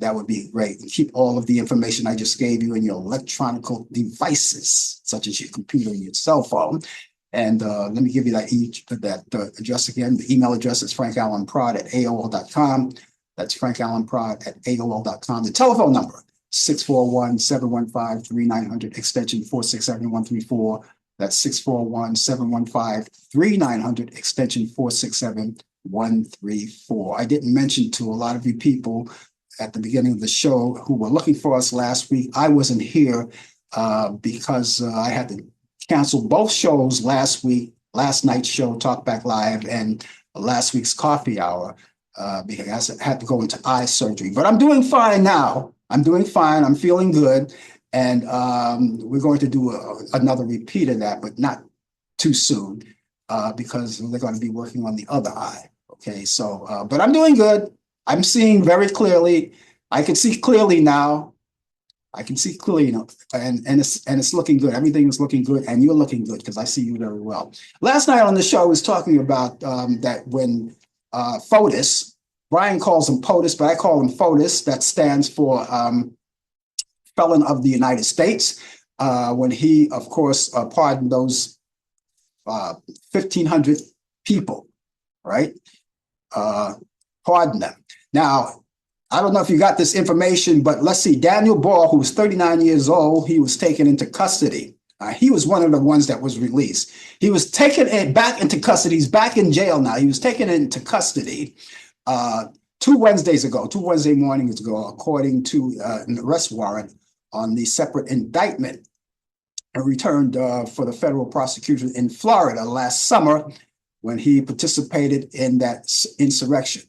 That would be great. Keep all of the information I just gave you in your electronic devices, such as your computer and your cell phone. And let me give you that address again. The email address is frankallanprod@aol.com. That's frankallanprod@aol.com. The telephone number, 641-715-3900, extension 467-134. That's 641-715-3900, extension 467-134. I didn't mention to a lot of you people at the beginning of the show who were looking for us last week. I wasn't here because I had to cancel both shows last week, last night's show, Talkback Live, and last week's coffee hour, because I had to go into eye surgery. But I'm doing fine now. I'm doing fine. I'm feeling good. And we're going to do another repeat of that, but not too soon, because they're going to be working on the other eye. Okay, so, but I'm doing good. I'm seeing very clearly. I can see clearly now. I can see clearly, and it's looking good. Everything is looking good, and you're looking good because I see you very well. Last night on the show, I was talking about that when FOTUS, Brian calls him POTUS, but I call him FOTUS. That stands for Felon of the United States. When he, of course, pardoned those 1,500 people, right? Pardon them. Now, I don't know if you got this information, but let's see. Daniel Ball, who was 39 years old, he was taken into custody. He was one of the ones that was released. He was taken back into custody. He's back in jail now. He was taken into custody 2 Wednesday mornings ago, according to an arrest warrant on the separate indictment returned for the federal prosecution in Florida last summer when he participated in that insurrection.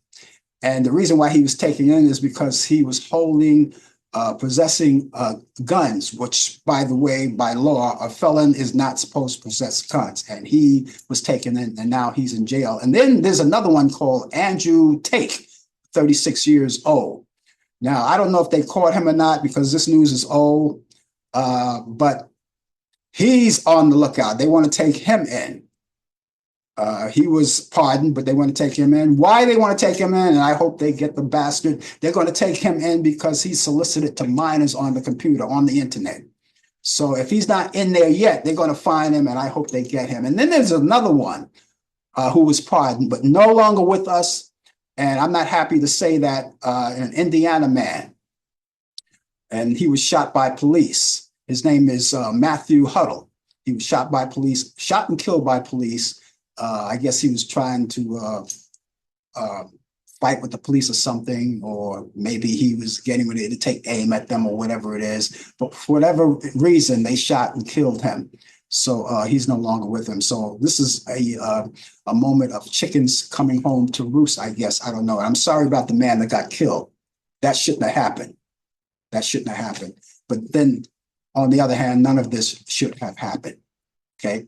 And the reason why he was taken in is because he was possessing guns, which, by the way, by law, a felon is not supposed to possess guns. And he was taken in, and now he's in jail. And then there's another one called Andrew Tate, 36 years old. Now, I don't know if they caught him or not because this news is old, but he's on the lookout. They want to take him in. He was pardoned, but they want to take him in. Why they want to take him in, and I hope they get the bastard. They're going to take him in because he's solicited to minors on the computer, on the internet. So if he's not in there yet, they're going to find him, and I hope they get him. And then there's another one who was pardoned, but no longer with us. And I'm not happy to say that, an Indiana man, and he was shot by police. His name is Matthew Huddle. He was shot by police, shot and killed by police. I guess he was trying to fight with the police or something, or maybe he was getting ready to take aim at them or whatever it is. But for whatever reason, they shot and killed him. So he's no longer with him. So this is a moment of chickens coming home to roost, I guess. I don't know. I'm sorry about the man that got killed. That shouldn't have happened. That shouldn't have happened. But then, on the other hand, none of this should have happened. Okay.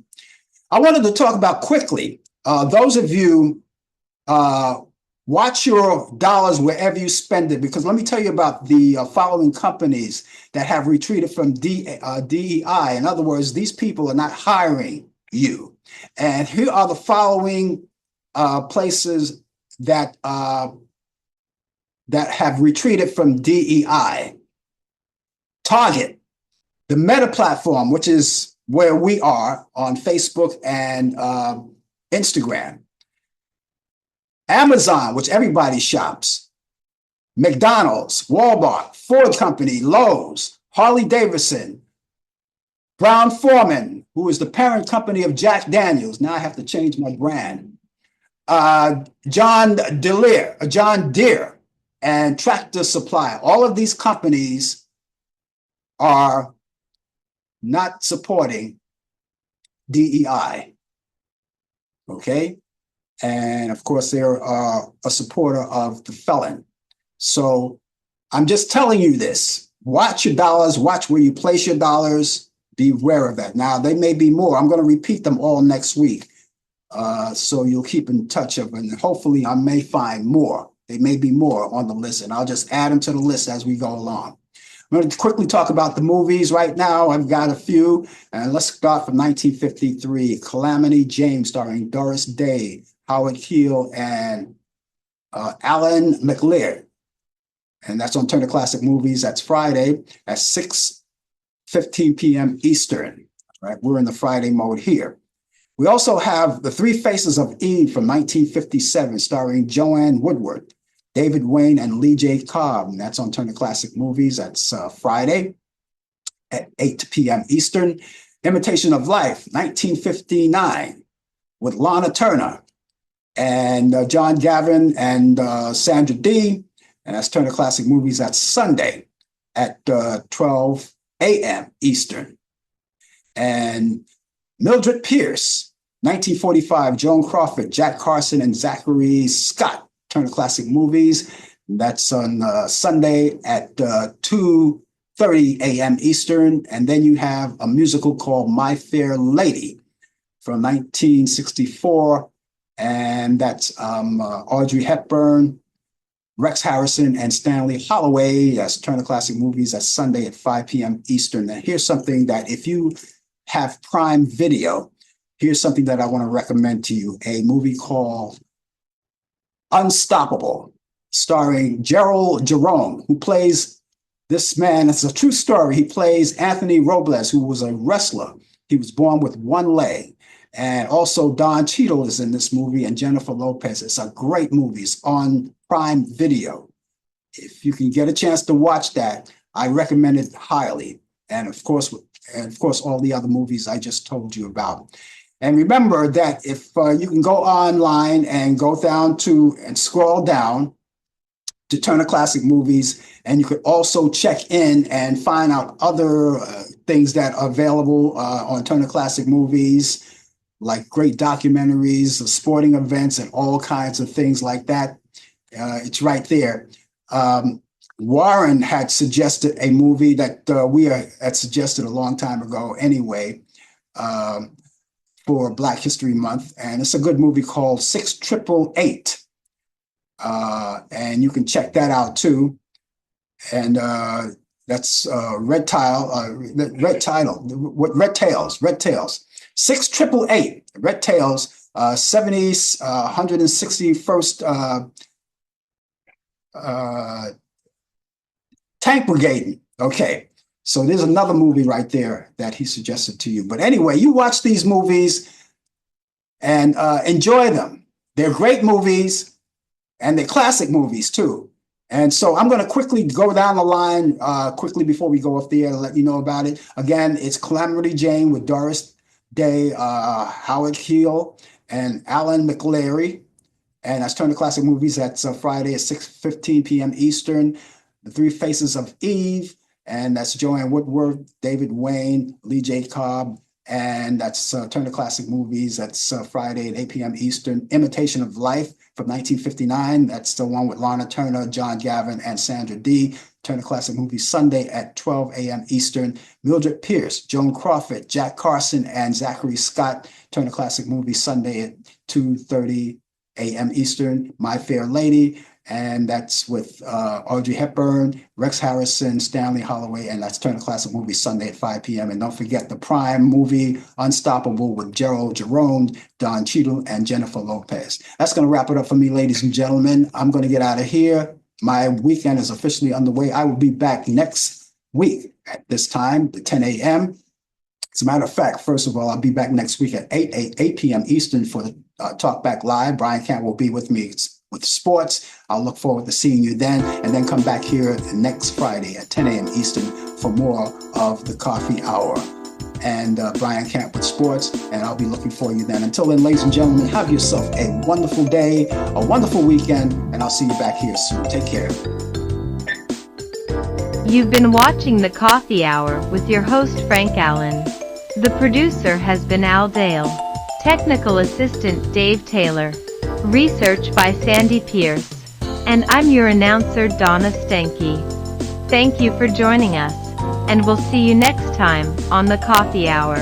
I wanted to talk about quickly, those of you, watch your dollars wherever you spend it, because let me tell you about the following companies that have retreated from DEI. In other words, these people are not hiring you. And here are the following places that have retreated from DEI. Target, the Meta platform, which is where we are on Facebook and Instagram. Amazon, which everybody shops. McDonald's, Walmart, Ford Company, Lowe's, Harley Davidson, Brown Forman, who is the parent company of Jack Daniels. Now I have to change my brand. John Deere, and Tractor Supply. All of these companies are not supporting DEI. Okay? And of course, they're a supporter of the felon. So I'm just telling you this. Watch your dollars, watch where you place your dollars, be aware of that. Now, there may be more. I'm going to repeat them all next week. So you'll keep in touch of, and hopefully I may find more. There may be more on the list, and I'll just add them to the list as we go along. I'm going to quickly talk about the movies right now. I've got a few, and let's start from 1953. Calamity Jane, starring Doris Day, Howard Keel, and Allan McLeod. And that's on Turner Classic Movies. That's Friday at 6:15 p.m. Eastern. Right, we're in the Friday mode here. We also have The Three Faces of Eve from 1957, starring Joanne Woodward, David Wayne, and Lee J. Cobb. And that's on Turner Classic Movies. That's Friday at 8 p.m. Eastern. Imitation of Life, 1959, with Lana Turner and John Gavin and Sandra Dee. And that's Turner Classic Movies. That's Sunday at 12 a.m. Eastern. And Mildred Pierce, 1945, Joan Crawford, Jack Carson, and Zachary Scott, Turner Classic Movies. That's on Sunday at 2:30 a.m. Eastern. And then you have a musical called My Fair Lady from 1964. And that's Audrey Hepburn, Rex Harrison, and Stanley Holloway. That's Turner Classic Movies. That's Sunday at 5 p.m. Eastern. And here's something that if you have Prime Video, here's something that I want to recommend to you. A movie called Unstoppable, starring Gerald Jerome, who plays this man. It's a true story. He plays Anthony Robles, who was a wrestler. He was born with one leg. And also Don Cheadle is in this movie, and Jennifer Lopez. It's a great movie. It's on Prime Video. If you can get a chance to watch that, I recommend it highly. And of course, all the other movies I just told you about. And remember that if you can go online and go down to and scroll down to Turner Classic Movies, and you could also check in and find out other things that are available on Turner Classic Movies, like great documentaries, sporting events, and all kinds of things like that. It's right there. Warren had suggested a movie that we had suggested a long time ago anyway, for Black History Month. And it's a good movie called 6888. And you can check that out too. And that's Red Tails. 6888, Red Tails, 161st Tank Brigade. Okay, so there's another movie right there that he suggested to you. But anyway, you watch these movies and enjoy them. They're great movies, and they're classic movies too. And so I'm going to quickly go down the line quickly before we go off the air to let you know about it. Again, it's Calamity Jane with Doris Day, Howard Keel, and Allan McLeod. And that's Turner Classic Movies. That's Friday at 6:15 p.m. Eastern. The Three Faces of Eve, and that's Joanne Woodward, David Wayne, Lee J. Cobb, and that's Turner Classic Movies. That's Friday at 8 p.m. Eastern. Imitation of Life from 1959. That's the one with Lana Turner, John Gavin, and Sandra Dee. Turner Classic Movie Sunday at 12 a.m. Eastern. Mildred Pierce, Joan Crawford, Jack Carson, and Zachary Scott, Turner Classic Movie Sunday at 2:30 a.m. Eastern. My Fair Lady, and that's with Audrey Hepburn, Rex Harrison, Stanley Holloway, and that's Turner Classic Movie Sunday at 5 p.m. And don't forget the Prime movie Unstoppable with Gerald Jerome, Don Cheadle, and Jennifer Lopez. That's going to wrap it up for me, ladies and gentlemen. I'm going to get out of here. My weekend is officially underway. I will be back next week at this time, 10 a.m. As a matter of fact, first of all, I'll be back next week at 8 p.m. Eastern for the Talk Back Live. Brian Camp will be with me with sports. I'll look forward to seeing you then, and then come back here next Friday at 10 a.m. Eastern for more of the Coffee Hour. And Brian Camp with sports, and I'll be looking for you then. Until then, ladies and gentlemen, have yourself a wonderful day, a wonderful weekend, and I'll see you back here soon. Take care. You've been watching the Coffee Hour with your host Frank Allan. The producer has been Al Dale. Technical assistant Dave Taylor. Research by Sandy Pierce. And I'm your announcer Donna Stenke. Thank you for joining us, and we'll see you next time on the Coffee Hour.